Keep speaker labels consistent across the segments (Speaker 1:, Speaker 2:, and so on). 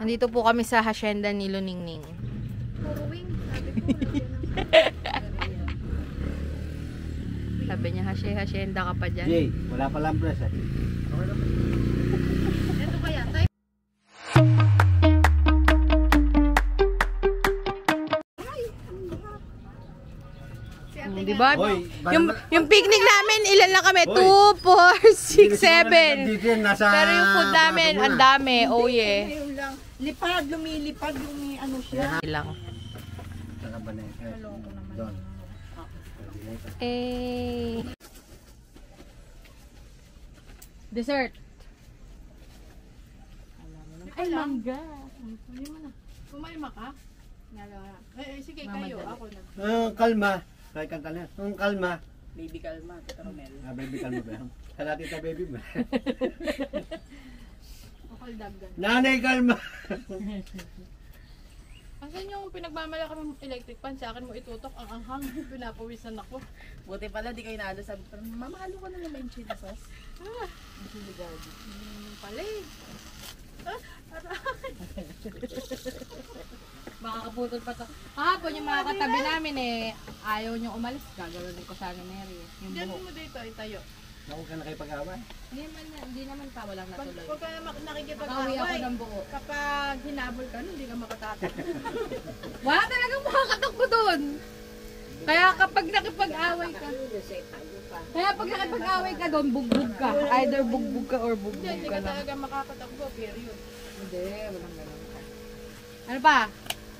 Speaker 1: Nandito po kami sa hacienda ni Luningning.
Speaker 2: Puruwing, sabi ko.
Speaker 1: Sabi niya, hacienda ka pa dyan.
Speaker 3: Jay, wala pa lang press eh.
Speaker 2: Ito kaya, tayo.
Speaker 1: Di ba?
Speaker 3: Hoy,
Speaker 1: Yung picnic namin, ilan lang kami? 2, 4, 6, 7. Pero yung food namin, ang dami. Oh yeah.
Speaker 2: Ngayon lang. Lipad, lumilipad yung may ano siya.
Speaker 1: Ilang.
Speaker 3: Saka ba na eh? Doon.
Speaker 1: Eh. Dessert.
Speaker 2: Ay, mangga. Hindi mo na. Pumalma ka? Sige, kayo. Ako na.
Speaker 3: Kalma. Kaya kanta na. Kalma.
Speaker 4: Baby kalma, Tita Romel.
Speaker 3: Baby kalma ba? Kalati ta baby mo.
Speaker 2: Okal dagdag.
Speaker 3: Nanay kalma.
Speaker 2: Asan yung pinagmamalaki ng electric fan? Sa akin mo itutok ang anghang. Pinapawisan ako.
Speaker 4: Buti pala di kayo nalo. Sabi ko, mamahalo ka na naman yung chili sauce. Chili garlic.
Speaker 2: Pala eh.
Speaker 1: Makakaputol pa to. Kahapon yung mga katabi namin eh, ayaw nyo umalis. Gagawin ko sana Mary. Yung
Speaker 2: Diyan
Speaker 1: buhok.
Speaker 2: mo dito itayo.
Speaker 3: Ako ka na kayo pag-away.
Speaker 1: Hindi naman pa, walang natuloy.
Speaker 2: Huwag ka na
Speaker 1: Nakauwi ako
Speaker 2: nakikipag-away.
Speaker 1: ng buo.
Speaker 2: Kapag hinabol ka, hindi ka makatatak.
Speaker 1: Wala talagang makakatakbo doon. Kaya kapag nakipag-away ka, doon, bugbog ka. Either bugbog ka or bugbog
Speaker 2: Hindi
Speaker 1: ka
Speaker 2: ka
Speaker 1: lang.
Speaker 2: talaga makakatakbo, period.
Speaker 1: Hindi, walang ganun ka. Ano pa?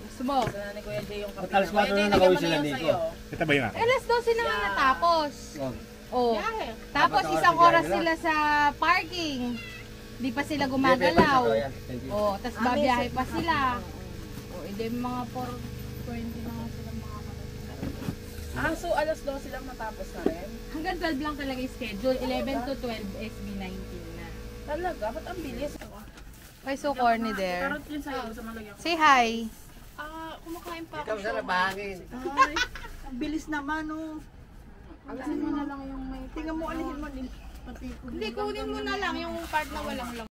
Speaker 1: Gusto mo?
Speaker 4: Sa nanay Kuya Jay yung kape.
Speaker 3: Matalas
Speaker 4: Kuya
Speaker 3: ba
Speaker 4: Jay,
Speaker 3: na
Speaker 4: lagyan
Speaker 3: nakawin
Speaker 4: mo na
Speaker 3: sila
Speaker 4: yung
Speaker 3: dito?
Speaker 4: sayo.
Speaker 5: Kita ba yun ako?
Speaker 1: Alas 12 na nga natapos. Oh.
Speaker 2: Yahe.
Speaker 1: Tapos
Speaker 3: Dapat
Speaker 1: isang
Speaker 3: oras
Speaker 1: oras
Speaker 3: bigyan
Speaker 1: sila sa parking. Di pa sila gumagalaw. Oh, tapos babiyahe pa sila. Oh, edi mga 4:20 na nga sila makakarating.
Speaker 4: So alas 12 lang natapos na rin?
Speaker 1: Hanggang 12 lang talaga yung schedule. 11 to 12 SB19 na.
Speaker 4: Talaga? Ba't ang bilis?
Speaker 1: Why so corny there?
Speaker 4: Karot yun sa'yo sa malagyan ko.
Speaker 1: Say hi.
Speaker 2: Kumakain pa
Speaker 3: Ikaw
Speaker 2: ako.
Speaker 3: sa bahangin.
Speaker 2: Ay, ang bilis naman oh. Alisin mo na lang yung may... Tingnan mo, alisin mo din. Pati ko.
Speaker 1: Hindi, kunin mo na lang yung part na walang lang.